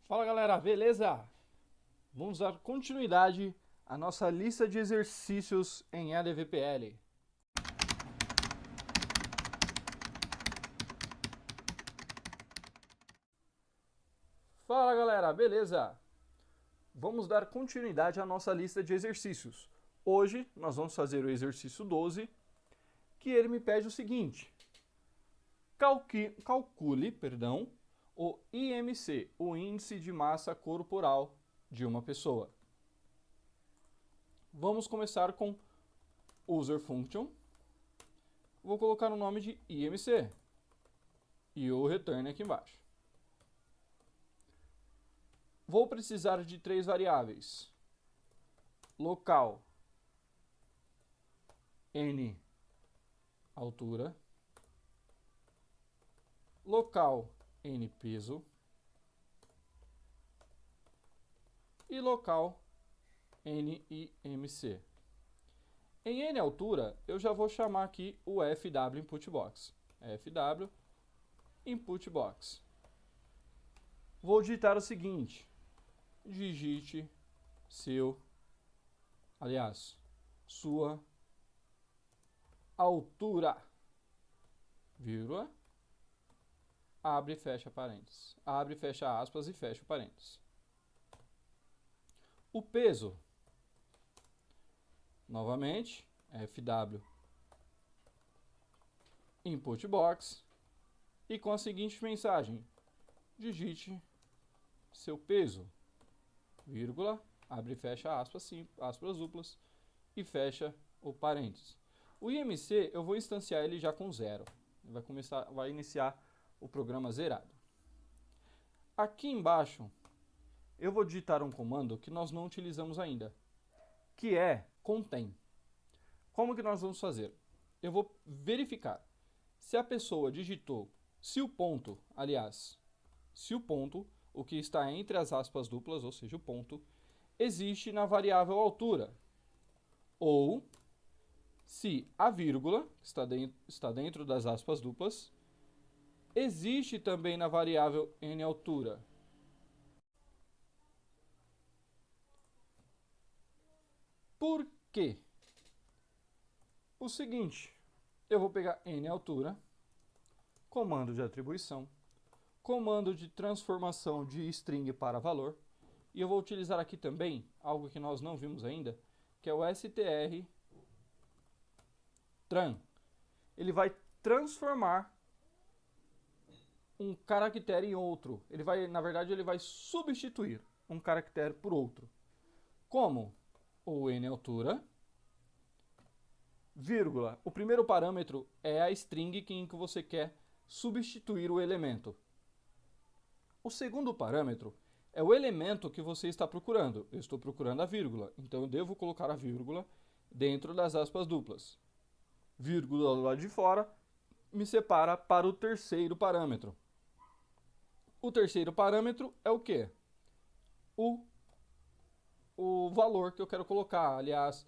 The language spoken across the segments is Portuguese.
Fala galera, beleza? Vamos dar continuidade à nossa lista de exercícios em ADVPL. Fala galera, beleza? Vamos dar continuidade à nossa lista de exercícios. Hoje nós vamos fazer o exercício 12, que ele me pede o seguinte: calcule, o IMC, o índice de massa corporal de uma pessoa. Vamos começar com user function. Vou colocar o nome de IMC e o return aqui embaixo. Vou precisar de três variáveis: local, n, altura, local, n, peso, e local, n, IMC. Em n altura, eu já vou chamar aqui o FW Input Box. FW Input Box. Vou digitar o seguinte: digite sua altura, vírgula, abre e fecha parênteses, abre e fecha aspas e fecha o parênteses. O peso, novamente, FW Input Box, e com a seguinte mensagem: digite seu peso, vírgula, abre e fecha aspas, aspas duplas, e fecha o parênteses. O IMC eu vou instanciar ele já com 0. Vai iniciar o programa zerado. Aqui embaixo eu vou digitar um comando que nós não utilizamos ainda, que é contém. Como que nós vamos fazer? Eu vou verificar se a pessoa digitou, se o ponto, o que está entre as aspas duplas, ou seja, o ponto, existe na variável altura, ou se a vírgula, que está dentro das aspas duplas, existe também na variável n altura. Por quê? O seguinte: eu vou pegar n altura, comando de atribuição, comando de transformação de string para valor, e eu vou utilizar aqui também algo que nós não vimos ainda, que é o str tran. Ele vai transformar um caractere em outro. Na verdade, ele vai substituir um caractere por outro. Como? O n altura, vírgula. O primeiro parâmetro é a string em que você quer substituir o elemento. O segundo parâmetro é o elemento que você está procurando. Eu estou procurando a vírgula, então eu devo colocar a vírgula dentro das aspas duplas. Vírgula do lado de fora me separa para o terceiro parâmetro. O terceiro parâmetro é o quê? O valor que eu quero colocar, aliás,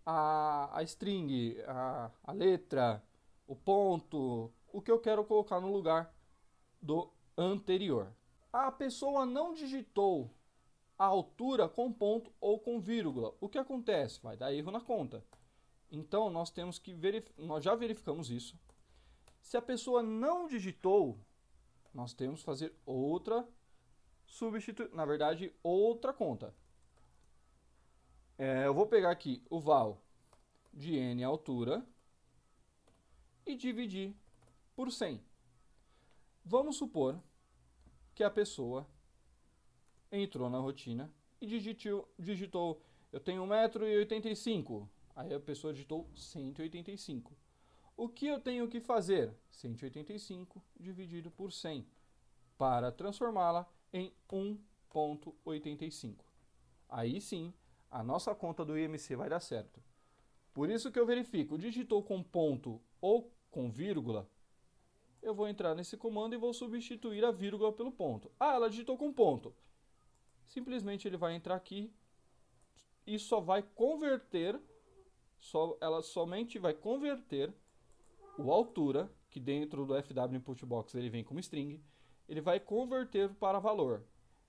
a string, a letra, o ponto, o que eu quero colocar no lugar do anterior. A pessoa não digitou a altura com ponto ou com vírgula. O que acontece? Vai dar erro na conta. Então, nós temos que nós já verificamos isso. Se a pessoa não digitou, nós temos que fazer outra outra conta. Eu vou pegar aqui o val de n altura e dividir por 100. Vamos supor que a pessoa entrou na rotina e digitou eu tenho 1,85 m. Aí a pessoa digitou 185. O que eu tenho que fazer? 185 dividido por 100 para transformá-la em 1,85. Aí sim, a nossa conta do IMC vai dar certo. Por isso que eu verifico, digitou com ponto ou com vírgula, eu vou entrar nesse comando e vou substituir a vírgula pelo ponto. Ah, ela digitou com ponto. Simplesmente ele vai entrar aqui e só vai converter, ela somente vai converter o altura, que dentro do FW Input Box ele vem como string, ele vai converter para valor.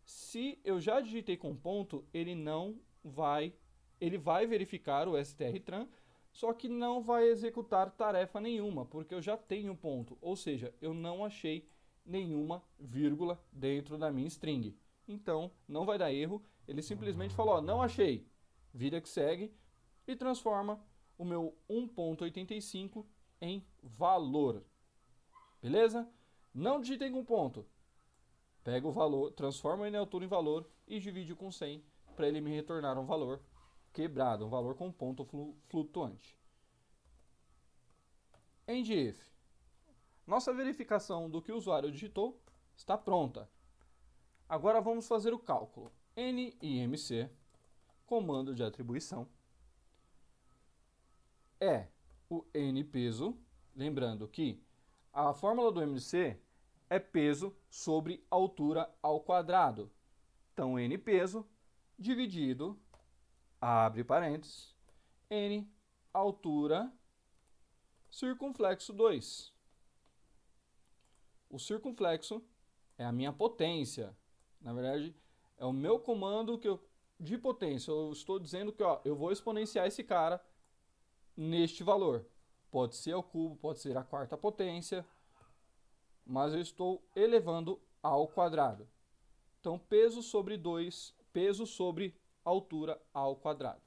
Se eu já digitei com ponto, ele vai verificar o strtran, só que não vai executar tarefa nenhuma, porque eu já tenho ponto, ou seja, eu não achei nenhuma vírgula dentro da minha string. Então, não vai dar erro, ele simplesmente falou, ó, não achei, vida que segue, e transforma o meu 1.85 em valor. Beleza? Não digitem com ponto. Pega o valor, transforma ele em altura em valor e divide com 100 para ele me retornar um valor quebrado, um valor com ponto flutuante. End if. Nossa verificação do que o usuário digitou está pronta. Agora vamos fazer o cálculo. NIMC, comando de atribuição, é o N peso, lembrando que a fórmula do MC é peso sobre altura ao quadrado. Então, N peso dividido, abre parênteses, N altura circunflexo 2. O circunflexo é a minha potência. Na verdade, é o meu comando de potência. Eu estou dizendo que eu vou exponenciar esse cara neste valor. Pode ser ao cubo, pode ser a quarta potência, mas eu estou elevando ao quadrado. Então, peso sobre 2, peso sobre altura ao quadrado.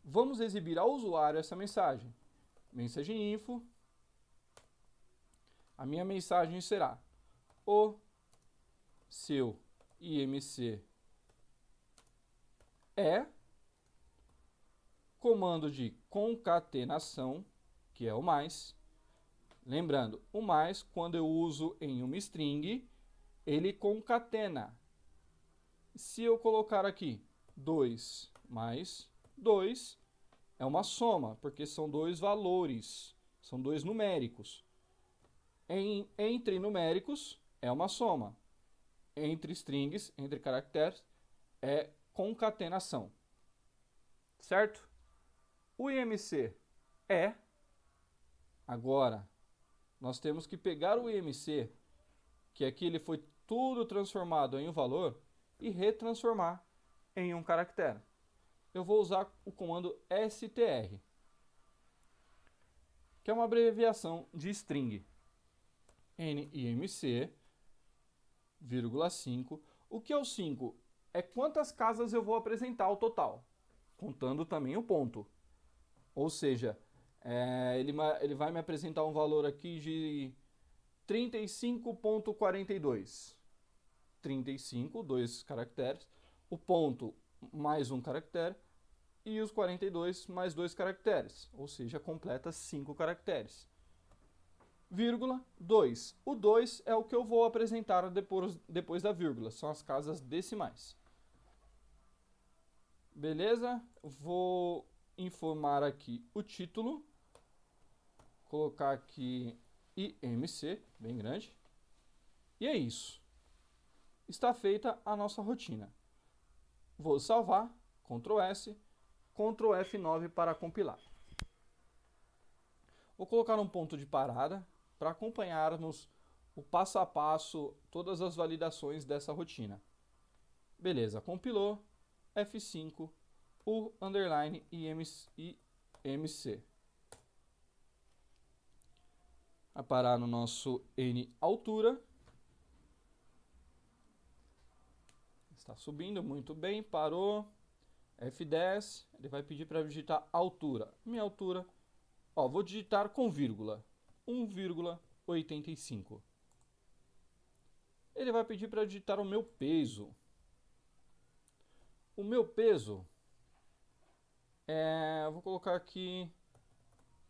Vamos exibir ao usuário essa mensagem. Mensagem info. A minha mensagem será: o seu IMC é comando de concatenação, que é o mais. Lembrando, o mais, quando eu uso em uma string, ele concatena. Se eu colocar aqui 2 mais 2, é uma soma, porque são dois valores, são dois numéricos. Entre numéricos, é uma soma. Entre strings, entre caracteres, é concatenação. Certo? O IMC é. Agora, nós temos que pegar o IMC, que aqui ele foi tudo transformado em um valor, e retransformar em um caractere. Eu vou usar o comando str, que é uma abreviação de string. NIMC, vírgula 5. O que é o 5? É quantas casas eu vou apresentar ao total, contando também o ponto. Ou seja, ele vai me apresentar um valor aqui de 35.42. 35, dois caracteres, o ponto mais um caractere, e os 42 mais dois caracteres, ou seja, completa 5 caracteres. Vírgula 2. O 2 é o que eu vou apresentar depois da vírgula, são as casas decimais. Beleza? Vou informar aqui o título, colocar aqui IMC, bem grande, e é isso. Está feita a nossa rotina. Vou salvar, Ctrl S, Ctrl F9 para compilar. Vou colocar um ponto de parada para acompanharmos o passo a passo, todas as validações dessa rotina. Beleza, compilou, F5, U underline IMC. Vai parar no nosso N altura. Está subindo, muito bem, parou. F10, ele vai pedir para digitar altura. Minha altura, vou digitar com vírgula, 1,85. Ele vai pedir para digitar o meu peso. O meu peso, eu vou colocar aqui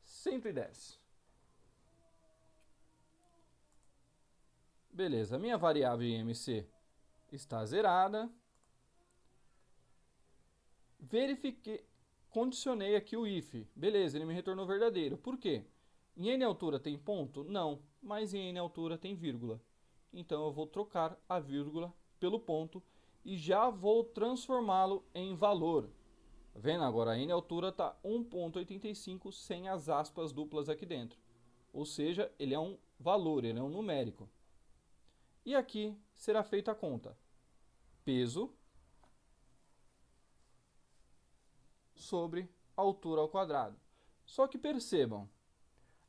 110. Beleza, minha variável IMC está zerada. Verifiquei, condicionei aqui o if. Beleza, ele me retornou verdadeiro. Por quê? Em N altura tem ponto? Não, mas em N altura tem vírgula. Então eu vou trocar a vírgula pelo ponto e já vou transformá-lo em valor. Tá vendo? Agora a N altura está 1.85 sem as aspas duplas aqui dentro. Ou seja, ele é um valor, ele é um numérico. E aqui será feita a conta. Peso sobre altura ao quadrado. Só que percebam,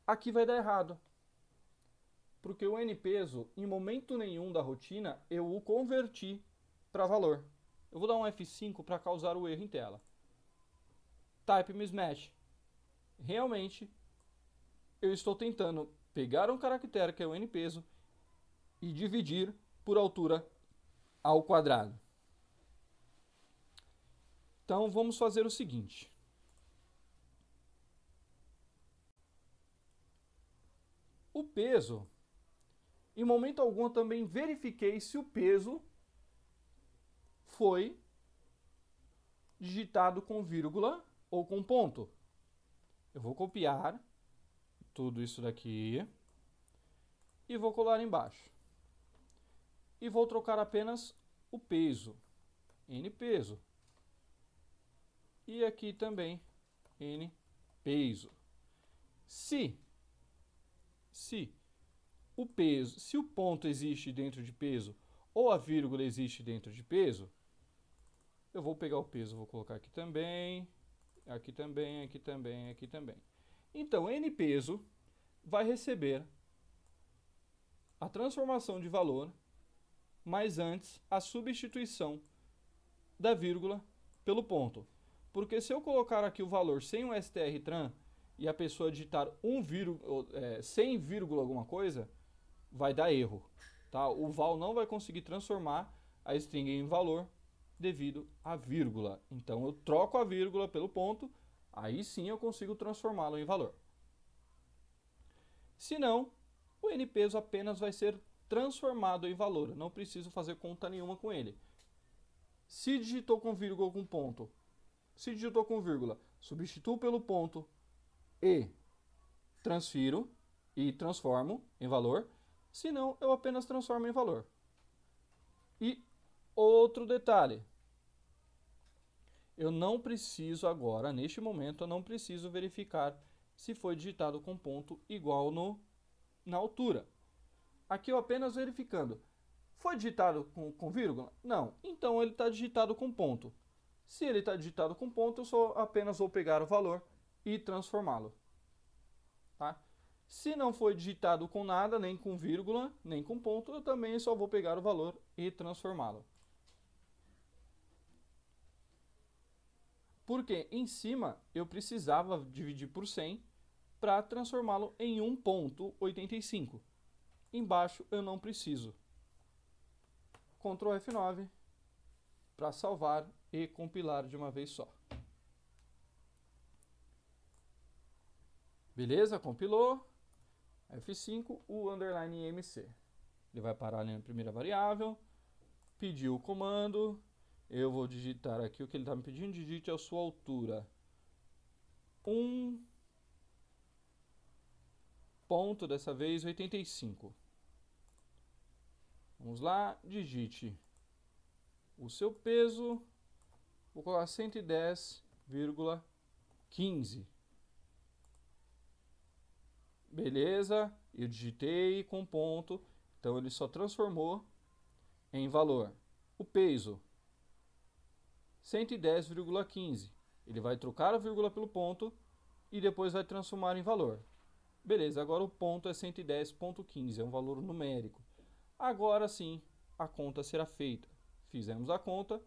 aqui vai dar errado. Porque o n peso, em momento nenhum da rotina, eu o converti para valor. Eu vou dar um F5 para causar o erro em tela. Type mismatch. Realmente, eu estou tentando pegar um caractere, que é o n peso, e dividir por altura ao quadrado. Então, vamos fazer o seguinte. O peso, em momento algum, eu também verifiquei se o peso foi digitado com vírgula ou com ponto. Eu vou copiar tudo isso daqui e vou colar embaixo. E vou trocar apenas o peso, n peso. E aqui também n peso. Se o peso, se o ponto existe dentro de peso ou a vírgula existe dentro de peso, eu vou pegar o peso, vou colocar aqui também, aqui também, aqui também, aqui também. Então, n peso vai receber a transformação de valor, mas antes a substituição da vírgula pelo ponto. Porque se eu colocar aqui o valor sem o strtran e a pessoa digitar 100 vírgula alguma coisa, vai dar erro. Tá? O val não vai conseguir transformar a string em valor devido à vírgula. Então eu troco a vírgula pelo ponto, aí sim eu consigo transformá-lo em valor. Se não, o n peso apenas vai ser transformado em valor. Eu não preciso fazer conta nenhuma com ele. Se digitou com vírgula ou com ponto, se digitou com vírgula, substituo pelo ponto e transfiro e transformo em valor. Se não, eu apenas transformo em valor. E outro detalhe. Eu não preciso agora, neste momento, eu não preciso verificar se foi digitado com ponto igual na altura. Aqui eu apenas verificando. Foi digitado com vírgula? Não. Então ele está digitado com ponto. Se ele está digitado com ponto, eu só apenas vou pegar o valor e transformá-lo. Tá? Se não foi digitado com nada, nem com vírgula, nem com ponto, eu também só vou pegar o valor e transformá-lo. Porque em cima eu precisava dividir por 100 para transformá-lo em 1,85. Embaixo eu não preciso. Ctrl F9 para salvar e compilar de uma vez só. Beleza? Compilou. F5, o underline IMC. Ele vai parar ali na primeira variável. Pediu o comando. Eu vou digitar aqui o que ele está me pedindo. Digite a sua altura. 1 ponto, dessa vez 85. Vamos lá, digite o seu peso. Vou colocar 110,15. Beleza, eu digitei com ponto, então ele só transformou em valor. O peso, 110,15. Ele vai trocar a vírgula pelo ponto e depois vai transformar em valor. Beleza, agora o ponto é 110,15, é um valor numérico. Agora sim, a conta será feita. Fizemos a conta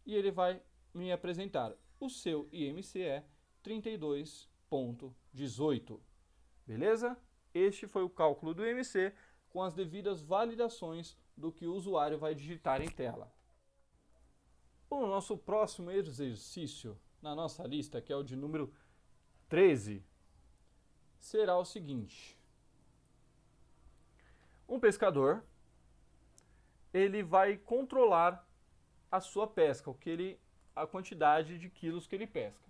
e ele vai me apresentar. O seu IMC é 32,18. Beleza? Este foi o cálculo do IMC com as devidas validações do que o usuário vai digitar em tela. O nosso próximo exercício na nossa lista, que é o de número 13, será o seguinte. Um pescador, ele vai controlar a sua pesca, a quantidade de quilos que ele pesca.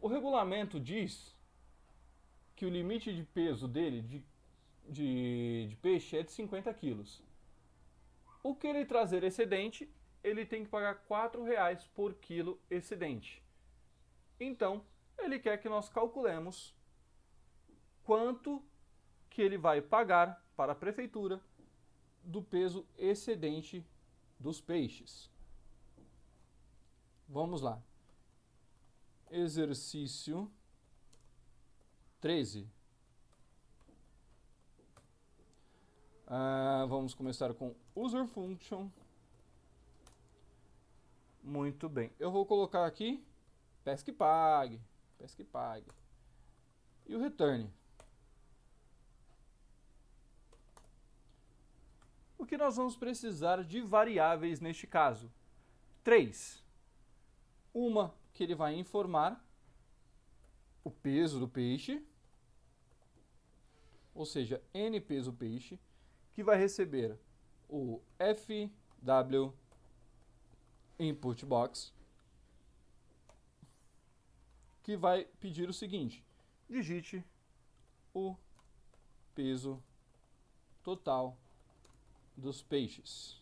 O regulamento diz que o limite de peso dele, de peixe, é de 50 quilos. O que ele trazer excedente, ele tem que pagar R$4 por quilo excedente. Então, ele quer que nós calculemos quanto que ele vai pagar para a prefeitura do peso excedente dos peixes. Vamos lá. Exercício 13. Vamos começar com user function. Muito bem. Eu vou colocar aqui pesca e pague. E o return. O que nós vamos precisar de variáveis neste caso? 3. Uma que ele vai informar o peso do peixe, ou seja, n peso peixe, que vai receber o FW input box, que vai pedir o seguinte: digite o peso total dos peixes.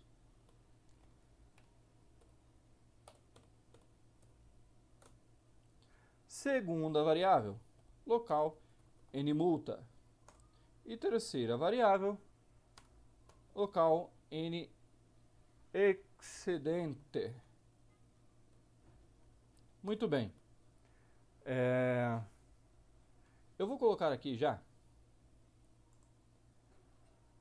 Segunda variável, local n multa. E terceira variável, local n excedente. Muito bem. Eu vou colocar aqui já.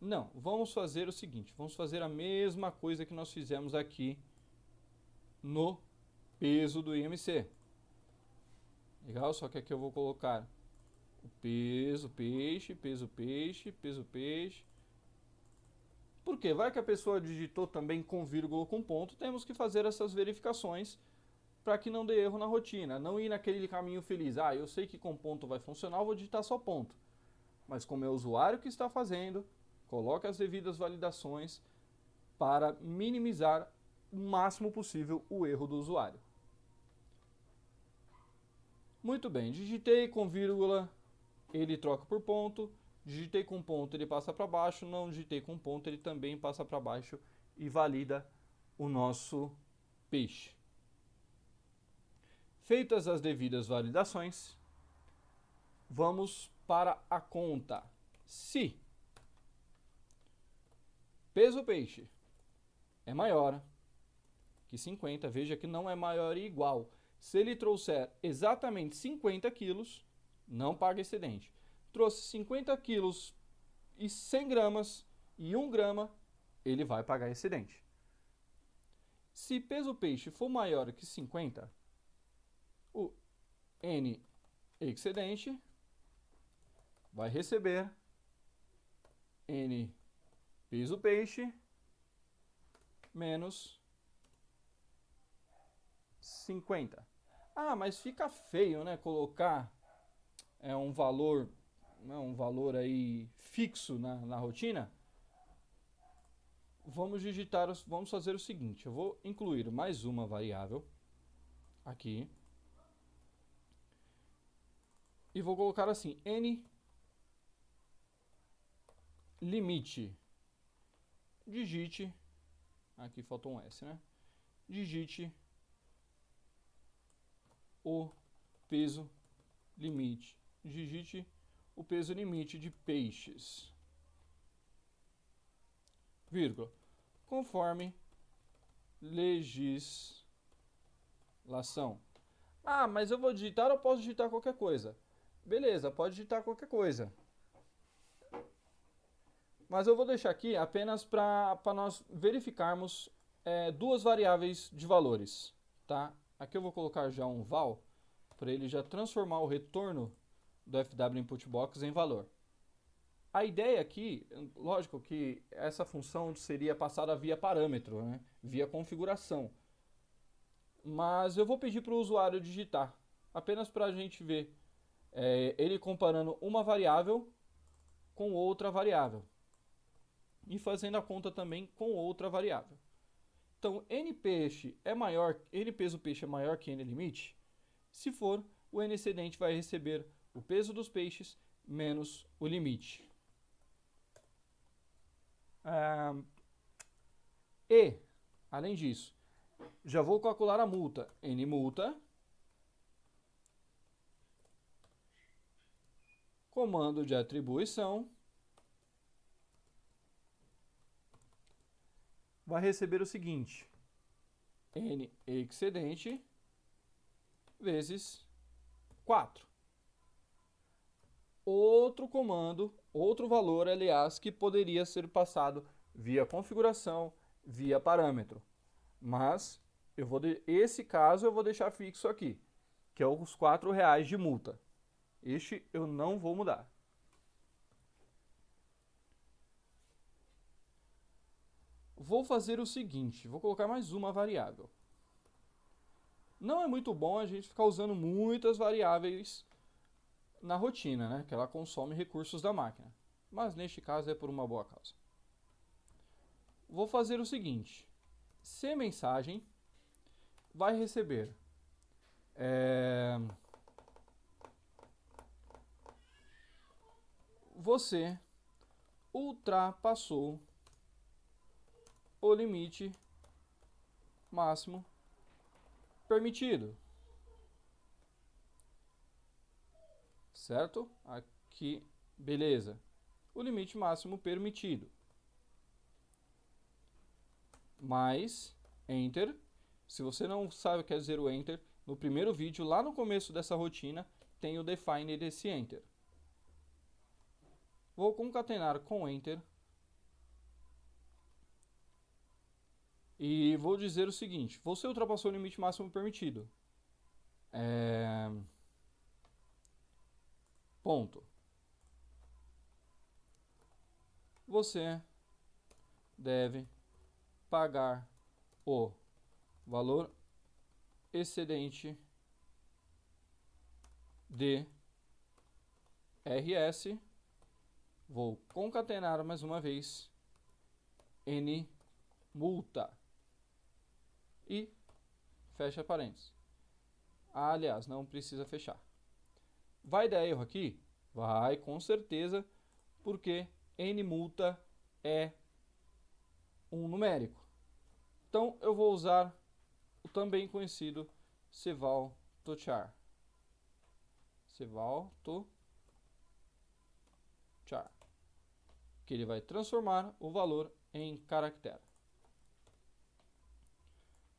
Não, vamos fazer o seguinte. Vamos fazer a mesma coisa que nós fizemos aqui no peso do IMC. Legal? Só que aqui eu vou colocar o peso peixe, peso peixe, peso peixe. Por quê? Vai que a pessoa digitou também com vírgula ou com ponto. Temos que fazer essas verificações para que não dê erro na rotina. Não ir naquele caminho feliz. Eu sei que com ponto vai funcionar, eu vou digitar só ponto. Mas como é o usuário que está fazendo, coloque as devidas validações para minimizar o máximo possível o erro do usuário. Muito bem, digitei com vírgula, ele troca por ponto. Digitei com ponto, ele passa para baixo. Não digitei com ponto, ele também passa para baixo e valida o nosso peixe. Feitas as devidas validações, vamos para a conta. Se peso peixe é maior que 50, veja que não é maior e igual. Se ele trouxer exatamente 50 quilos, não paga excedente. Trouxe 50 quilos e 100 gramas e 1 grama, ele vai pagar excedente. Se peso peixe for maior que 50, o N excedente vai receber N peso peixe menos 50. Mas fica feio, né? Colocar um valor aí fixo na rotina. Vamos fazer o seguinte: eu vou incluir mais uma variável aqui e vou colocar assim: n limite. Digite, aqui faltou um S, né? Digite o peso limite. Digite o peso limite de peixes, vírgula, conforme legislação. Mas eu vou digitar ou posso digitar qualquer coisa? Beleza, pode digitar qualquer coisa. Mas eu vou deixar aqui apenas para nós verificarmos duas variáveis de valores. Tá? Aqui eu vou colocar já um val, para ele já transformar o retorno do FW Input Box em valor. A ideia aqui, lógico que essa função seria passada via parâmetro, né? Via configuração. Mas eu vou pedir para o usuário digitar, apenas para a gente ver ele comparando uma variável com outra variável. E fazendo a conta também com outra variável. Então, n peso peixe é maior que n limite? Se for, o n excedente vai receber o peso dos peixes menos o limite. E, além disso, já vou calcular a multa. N multa, comando de atribuição, vai receber o seguinte: N excedente vezes 4. Outro comando, outro valor, aliás, que poderia ser passado via configuração, via parâmetro. Mas esse caso eu vou deixar fixo aqui, que é os R$4 de multa. Este eu não vou mudar. Vou fazer o seguinte, vou colocar mais uma variável. Não é muito bom a gente ficar usando muitas variáveis na rotina, né? Que ela consome recursos da máquina. Mas neste caso é por uma boa causa. Vou fazer o seguinte: CMensagem vai receber você ultrapassou o limite máximo permitido. Certo? Aqui, beleza. O limite máximo permitido. Mais Enter. Se você não sabe o que quer dizer o Enter, no primeiro vídeo, lá no começo dessa rotina, tem o define desse Enter. Vou concatenar com Enter. E vou dizer o seguinte: você ultrapassou o limite máximo permitido. Ponto. Você deve pagar o valor excedente de RS. Vou concatenar mais uma vez N multa. E fecha parênteses. Aliás, não precisa fechar. Vai dar erro aqui? Vai, com certeza, porque N multa é um numérico. Então, eu vou usar o também conhecido Ceval to char. Ceval to char. Que ele vai transformar o valor em caractere.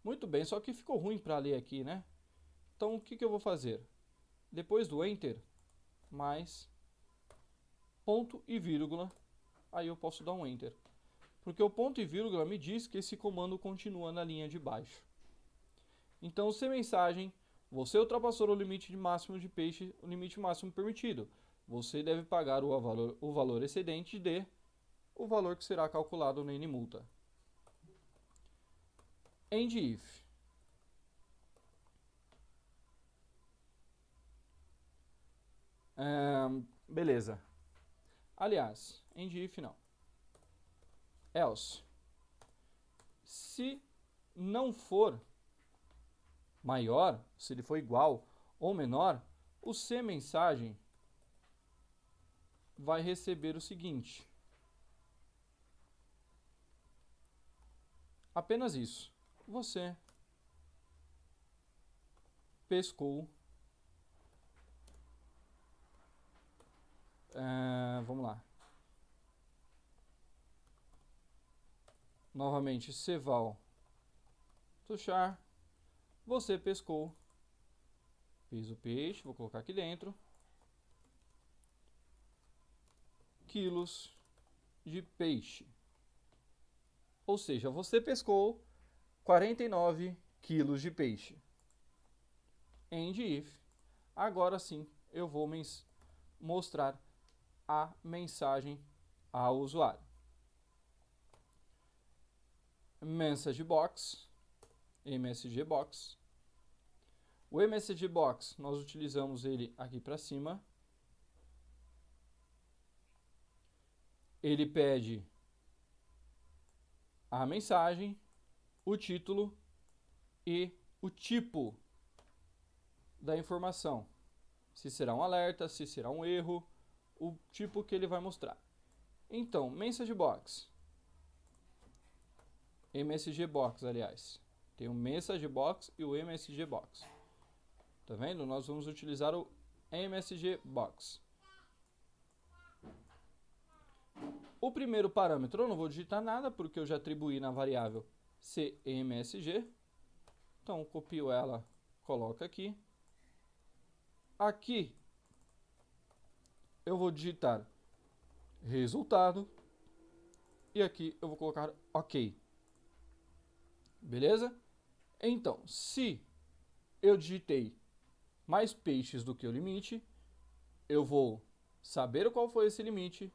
Muito bem, só que ficou ruim para ler aqui, né? Então, o que eu vou fazer? Depois do Enter, mais ponto e vírgula, aí eu posso dar um Enter. Porque o ponto e vírgula me diz que esse comando continua na linha de baixo. Então, se mensagem, você ultrapassou o limite máximo de peixe, o limite máximo permitido. Você deve pagar o valor excedente de o valor que será calculado no NMulta. End if. Beleza. Aliás, end if não. Else. Se não for maior, se ele for igual ou menor, o CMensagem vai receber o seguinte. Apenas isso. Você pescou. Vamos lá. Novamente, Ceval to char. Você pescou. Fiz o peixe, vou colocar aqui dentro. Quilos de peixe. Ou seja, você pescou 49 quilos de peixe. End if. Agora sim, eu vou mostrar a mensagem ao usuário. Message box, MSG box. O MSG box, nós utilizamos ele aqui para cima. Ele pede a mensagem, o título e o tipo da informação. Se será um alerta, se será um erro, o tipo que ele vai mostrar. Então, message box. MSG box, aliás. Tem o message box e o MSG box. Tá vendo? Nós vamos utilizar o MSG box. O primeiro parâmetro eu não vou digitar nada, porque eu já atribuí na variável CMSG. Então, copio ela, coloco aqui. Aqui, eu vou digitar resultado. E aqui eu vou colocar OK. Beleza? Então, se eu digitei mais peixes do que o limite, eu vou saber qual foi esse limite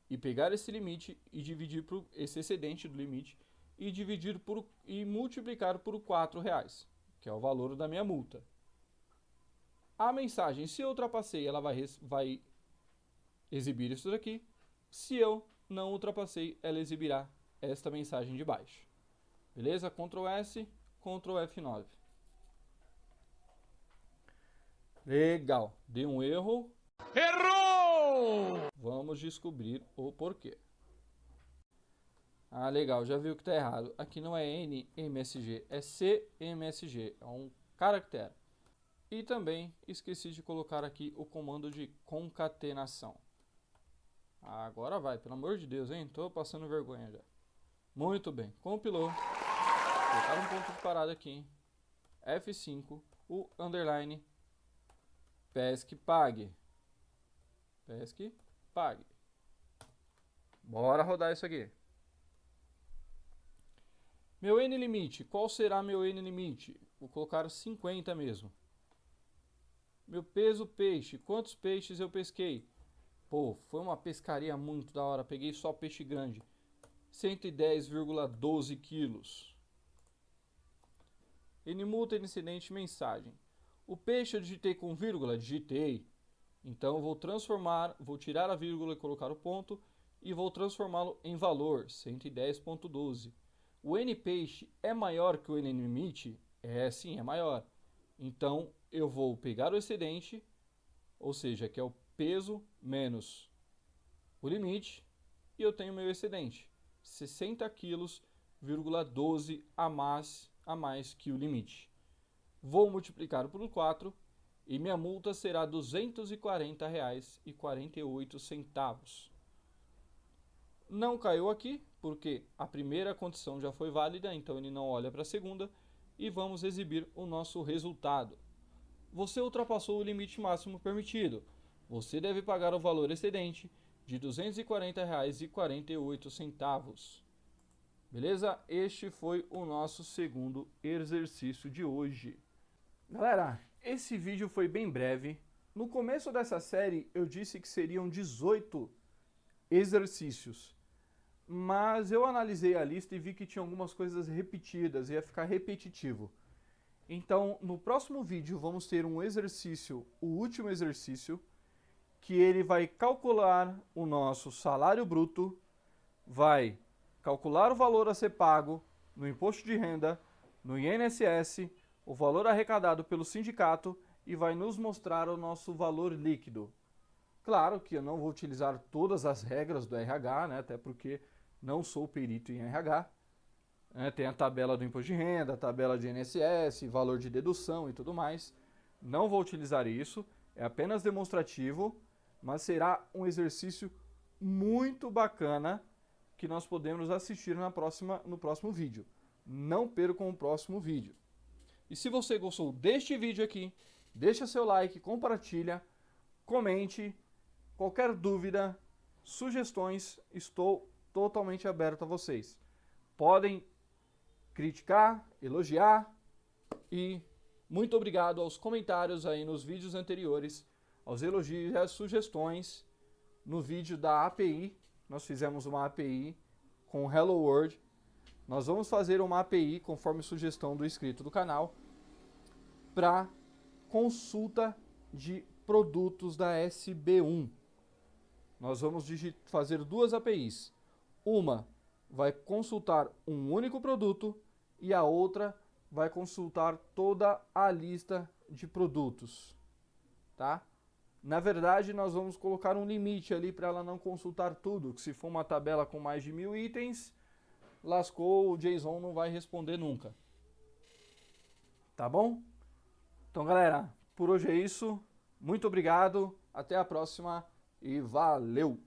e pegar esse limite e dividir por esse excedente do limite e dividir e multiplicar por R$4, que é o valor da minha multa. A mensagem, se eu ultrapassei, ela vai exibir isso daqui. Se eu não ultrapassei, ela exibirá esta mensagem de baixo. Beleza? Ctrl S, Ctrl F9. Legal, deu um erro. Errou! Vamos descobrir o porquê. Ah, legal, já viu que está errado. Aqui não é NMSG, é CMSG, é um caractere. E também esqueci de colocar aqui o comando de concatenação. Agora vai, pelo amor de Deus, hein? Tô passando vergonha já. Muito bem, compilou. Vou colocar um ponto de parada aqui, hein? F5, o underline, pesque pague. Pesque pague. Bora rodar isso aqui. Meu N-limite, qual será meu N-limite? Vou colocar 50 mesmo. Meu peso peixe, quantos peixes eu pesquei? Pô, foi uma pescaria muito da hora, peguei só peixe grande. 110,12 quilos. N-multa, N-incidente, mensagem. O peixe eu digitei com vírgula? Digitei. Então eu vou tirar a vírgula e colocar o ponto e vou transformá-lo em valor, 110,12. O N-peixe é maior que o N-limite? É, sim, é maior. Então eu vou pegar o excedente, ou seja, que é o peso menos o limite, e eu tenho meu excedente, 60 quilos,12 a mais que o limite. Vou multiplicar por 4 e minha multa será R$ 240,48. Não caiu aqui, porque a primeira condição já foi válida, então ele não olha para a segunda. E vamos exibir o nosso resultado. Você ultrapassou o limite máximo permitido. Você deve pagar o valor excedente de R$ 240,48. Beleza? Este foi o nosso segundo exercício de hoje. Galera, esse vídeo foi bem breve. No começo dessa série eu disse que seriam 18 exercícios. Mas eu analisei a lista e vi que tinha algumas coisas repetidas, ia ficar repetitivo. Então, no próximo vídeo vamos ter um exercício, o último exercício, que ele vai calcular o nosso salário bruto, vai calcular o valor a ser pago no imposto de renda, no INSS, o valor arrecadado pelo sindicato e vai nos mostrar o nosso valor líquido. Claro que eu não vou utilizar todas as regras do RH, né, até porque não sou perito em RH. Tem a tabela do imposto de renda, a tabela de INSS, valor de dedução e tudo mais. Não vou utilizar isso, é apenas demonstrativo, mas será um exercício muito bacana que nós podemos assistir no próximo vídeo. Não percam o próximo vídeo. E se você gostou deste vídeo aqui, deixa seu like, compartilha, comente. Qualquer dúvida, sugestões, estou totalmente aberto a vocês. Podem criticar, elogiar e muito obrigado aos comentários aí nos vídeos anteriores, aos elogios e às sugestões. No vídeo da API, nós fizemos uma API com Hello World. Nós vamos fazer uma API, conforme sugestão do inscrito do canal, para consulta de produtos da SB1. Nós vamos fazer duas APIs. Uma vai consultar um único produto e a outra vai consultar toda a lista de produtos, tá? Na verdade, nós vamos colocar um limite ali para ela não consultar tudo, que se for uma tabela com mais de 1000 itens, lascou, o JSON não vai responder nunca. Tá bom? Então, galera, por hoje é isso. Muito obrigado, até a próxima e valeu!